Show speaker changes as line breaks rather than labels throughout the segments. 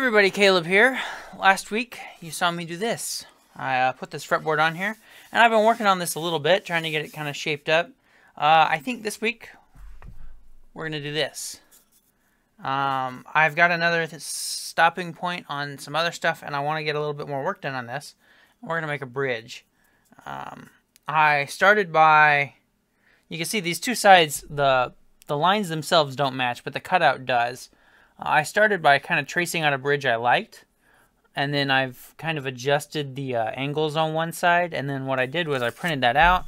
everybody, Caleb here. Last week you saw me do this. I put this fretboard on here, and I've been working on this a little bit, trying to get it kind of shaped up. I think this week we're going to do this. I've got another stopping point on some other stuff, and I want to get a little bit more work done on this. We're going to make a bridge. I started by, you can see these two sides, the lines themselves don't match, but the cutout does. I started by kind of tracing out a bridge I liked, and then I've kind of adjusted the angles on one side, and then what I did was I printed that out,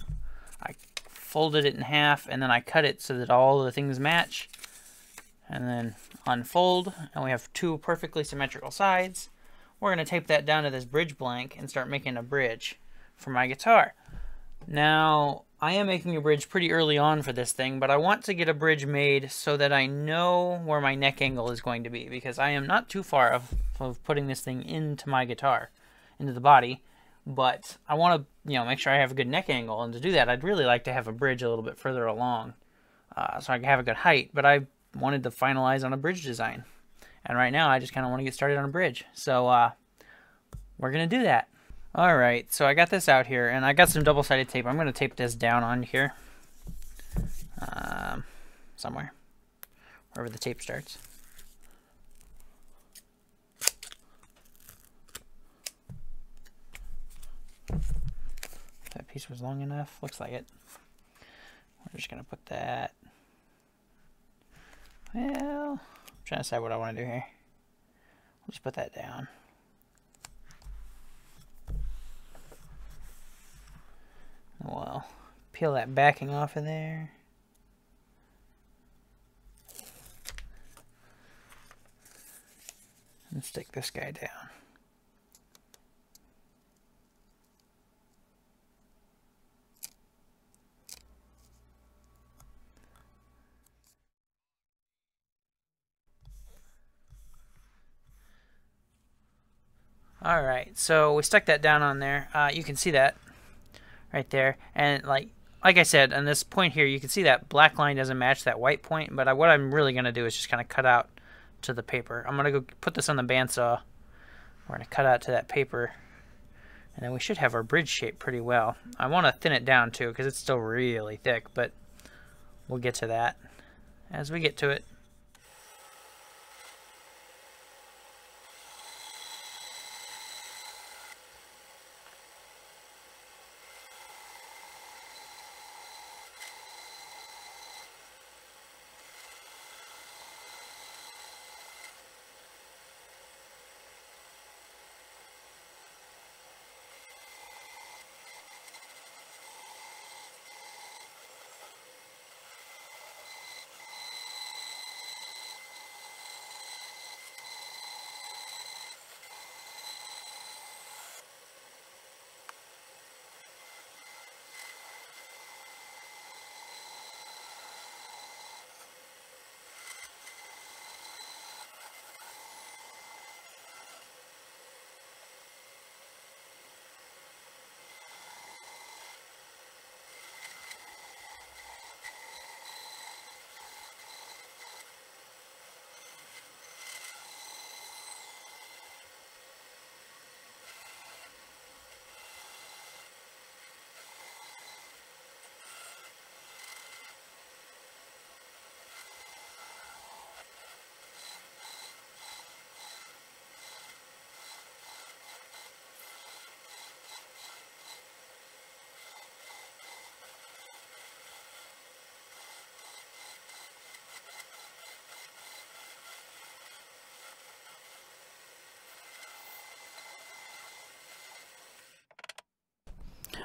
I folded it in half, and then I cut it so that all the things match, and then unfold, and we have two perfectly symmetrical sides. We're going to tape that down to this bridge blank and start making a bridge for my guitar. Now, I am making a bridge pretty early on for this thing, but I want to get a bridge made so that I know where my neck angle is going to be, because I am not too far of putting this thing into my guitar, into the body, but I want to, make sure I have a good neck angle, and to do that, I'd really like to have a bridge a little bit further along, so I can have a good height, but I wanted to finalize on a bridge design, and right now I just kind of want to get started on a bridge, so we're going to do that. Alright, so I got this out here, and I got some double-sided tape. I'm going to tape this down on here. Somewhere. Wherever the tape starts. That piece was long enough. Looks like it. We're just going to put that... Well, I'm trying to decide what I want to do here. I'll just put that down. Well, peel that backing off of there. And stick this guy down. Alright, so we stuck that down on there. You can see that right there, and like I said, on this point here, you can see that black line doesn't match that white point, but what I'm really going to do is just kind of cut out to the paper. I'm going to go put this on the bandsaw. We're going to cut out to that paper, and then we should have our bridge shaped pretty well. I want to thin it down too, because it's still really thick, but we'll get to that as we get to it.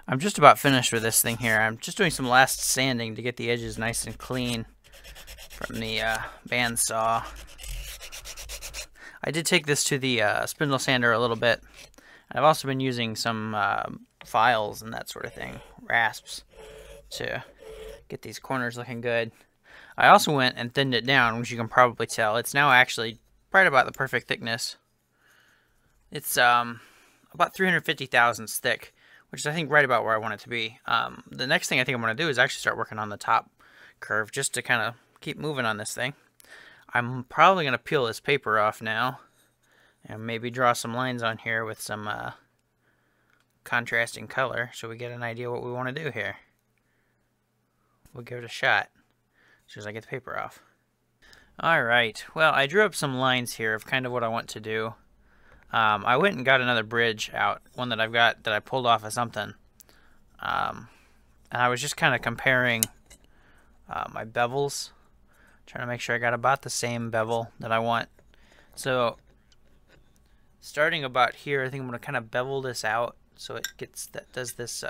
I'm just about finished with this thing here. I'm just doing some last sanding to get the edges nice and clean from the bandsaw. I did take this to the spindle sander a little bit. I've also been using some files and that sort of thing, rasps, to get these corners looking good. I also went and thinned it down, which you can probably tell. It's now actually right about the perfect thickness. It's about 350 thousandths thick, which is I think right about where I want it to be. The next thing I think I'm going to do is actually start working on the top curve just to kind of keep moving on this thing. I'm probably going to peel this paper off now And maybe draw some lines on here with some contrasting color so we get an idea what we want to do here. We'll give it a shot as soon as I get the paper off. Alright, well, I drew up some lines here of kind of what I want to do. I went and got another bridge out, one that I've got that I pulled off of something. And I was just kind of comparing my bevels, trying to make sure I got about the same bevel that I want. So, starting about here, I think I'm going to kind of bevel this out so it gets that does this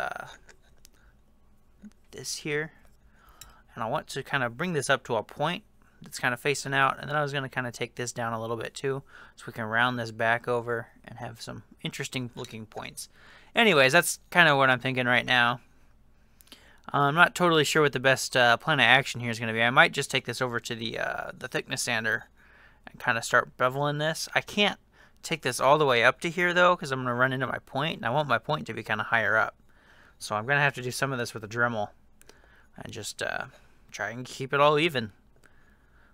this here. And I want to kind of bring this up to a point that's kind of facing out, and then I was going to kind of take this down a little bit too, so we can round this back over and have some interesting looking points. Anyways, that's kind of what I'm thinking right now. I'm not totally sure what the best plan of action here is going to be. I might just take this over to the thickness sander and kind of start beveling this. I can't take this all the way up to here though, because I'm going to run into my point, and I want my point to be kind of higher up. So I'm going to have to do some of this with a Dremel and just try and keep it all even.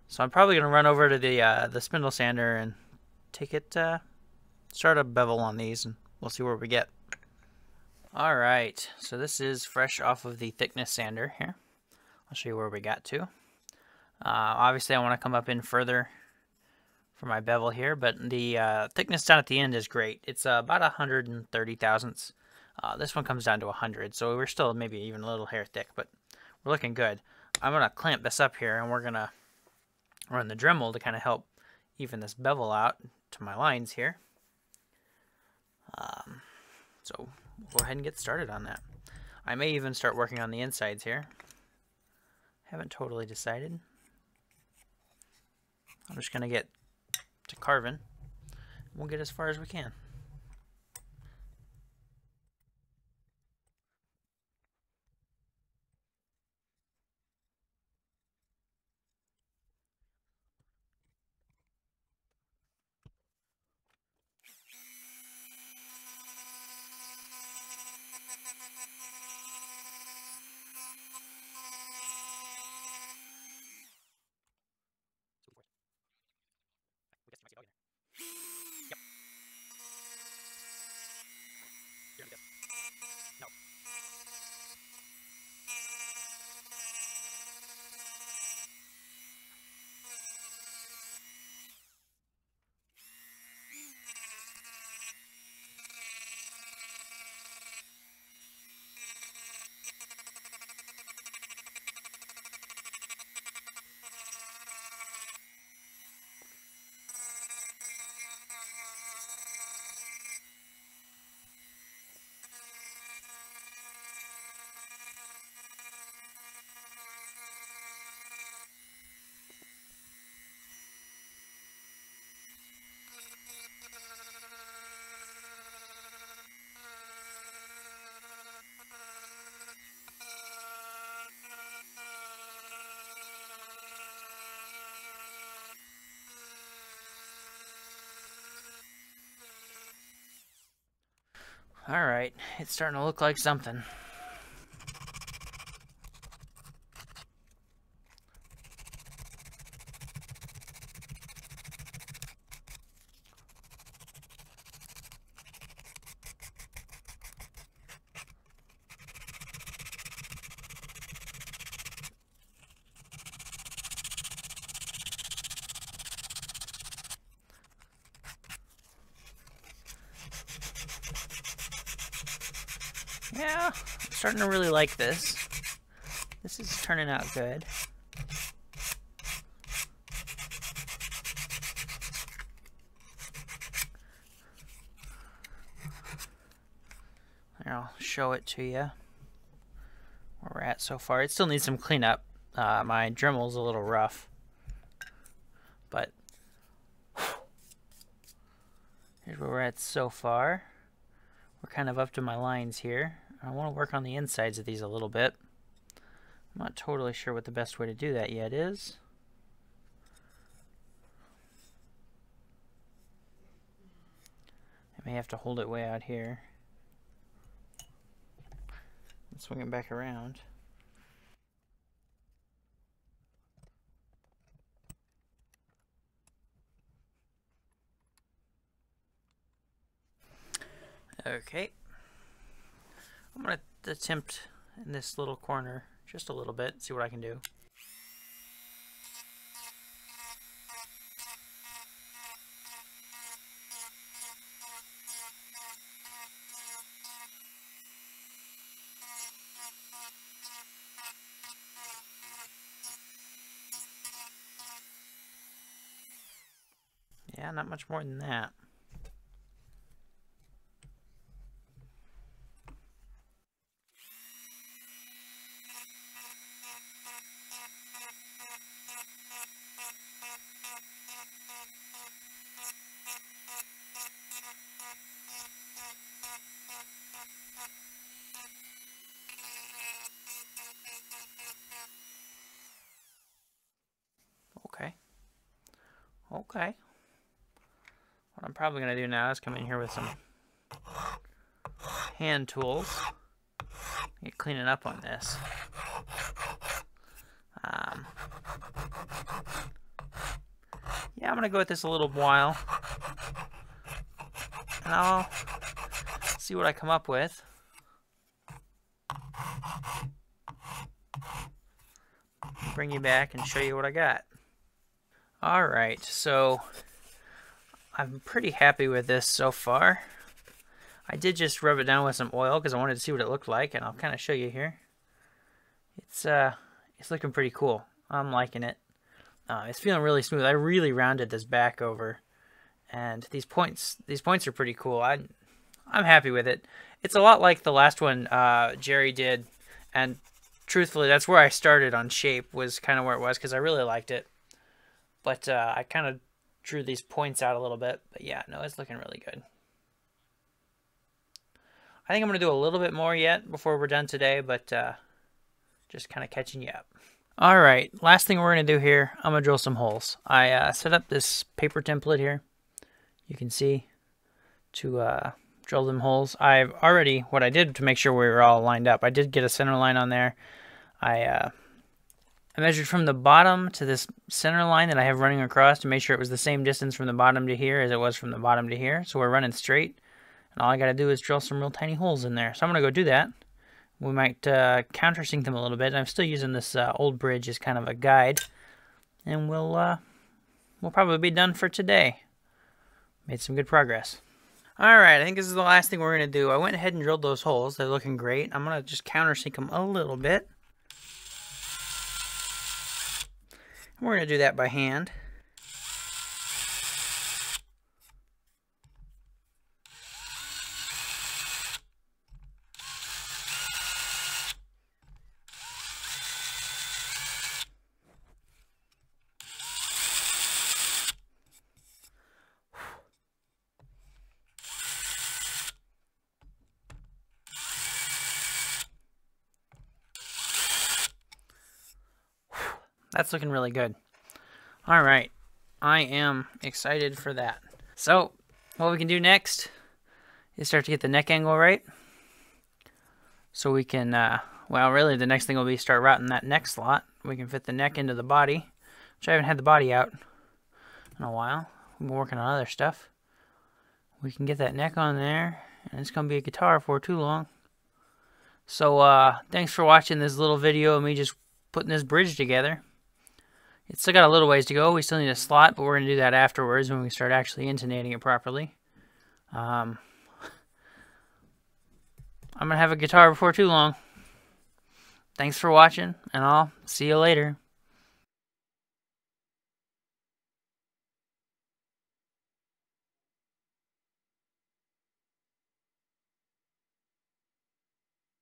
So I'm probably going to run over to the spindle sander and take it, start a bevel on these, and we'll see where we get. Alright, so this is fresh off of the thickness sander here. I'll show you where we got to. Obviously I want to come up in further for my bevel here, but the thickness down at the end is great. It's about 130 thousandths. This one comes down to 100, so we're still maybe even a little hair thick, but we're looking good. I'm going to clamp this up here, and we're going to run the Dremel to kind of help even this bevel out to my lines here. So we'll go ahead and get started on that. I may even start working on the insides here. Haven't totally decided. I'm just going to get to carving. We'll get as far as we can. Alright, it's starting to look like something. Yeah, I'm starting to really like this. This is turning out good. Here, I'll show it to you where we're at so far. It still needs some cleanup. My Dremel's a little rough, but here's where we're at so far. We're kind of up to my lines here. I want to work on the insides of these a little bit. I'm not totally sure what the best way to do that yet is. I may have to hold it way out here. Let's swing it back around. Okay. I'm going to attempt in this little corner just a little bit, see what I can do. Yeah, not much more than that. Okay. Okay. What I'm probably going to do now is come in here with some hand tools. Get cleaning up on this. Yeah, I'm going to go with this a little while. And I'll see what I come up with. Bring you back and show you what I got. Alright, so I'm pretty happy with this so far. I did just rub it down with some oil because I wanted to see what it looked like, and I'll kind of show you here. It's looking pretty cool. I'm liking it. It's feeling really smooth. I really rounded this back over, and these points are pretty cool. I'm happy with it. It's a lot like the last one Jerry did, and truthfully, that's where I started on shape, was kind of where it was, because I really liked it. But I kind of drew these points out a little bit. But yeah, no, it's looking really good. I think I'm going to do a little bit more yet before we're done today, but just kind of catching you up. Alright, last thing we're going to do here, I'm going to drill some holes. I set up this paper template here, you can see, to drill them holes. I've already, what I did to make sure we were all lined up, I did get a center line on there. I measured from the bottom to this center line that I have running across to make sure it was the same distance from the bottom to here as it was from the bottom to here. So we're running straight. And all I got to do is drill some real tiny holes in there. So I'm going to go do that. We might countersink them a little bit. I'm still using this old bridge as kind of a guide. And we'll probably be done for today. Made some good progress. Alright, I think this is the last thing we're going to do. I went ahead and drilled those holes. They're looking great. I'm going to just countersink them a little bit. We're going to do that by hand. That's looking really good. Alright, I am excited for that. So, what we can do next is start to get the neck angle right. So we can, well, really the next thing will be start routing that neck slot. We can fit the neck into the body, which I haven't had the body out in a while. We've been working on other stuff. We can get that neck on there, and it's going to be a guitar for too long. So, thanks for watching this little video of me just putting this bridge together. It's still got a little ways to go. We still need a slot, but we're going to do that afterwards when we start actually intonating it properly. I'm going to have a guitar before too long. Thanks for watching, and I'll see you later.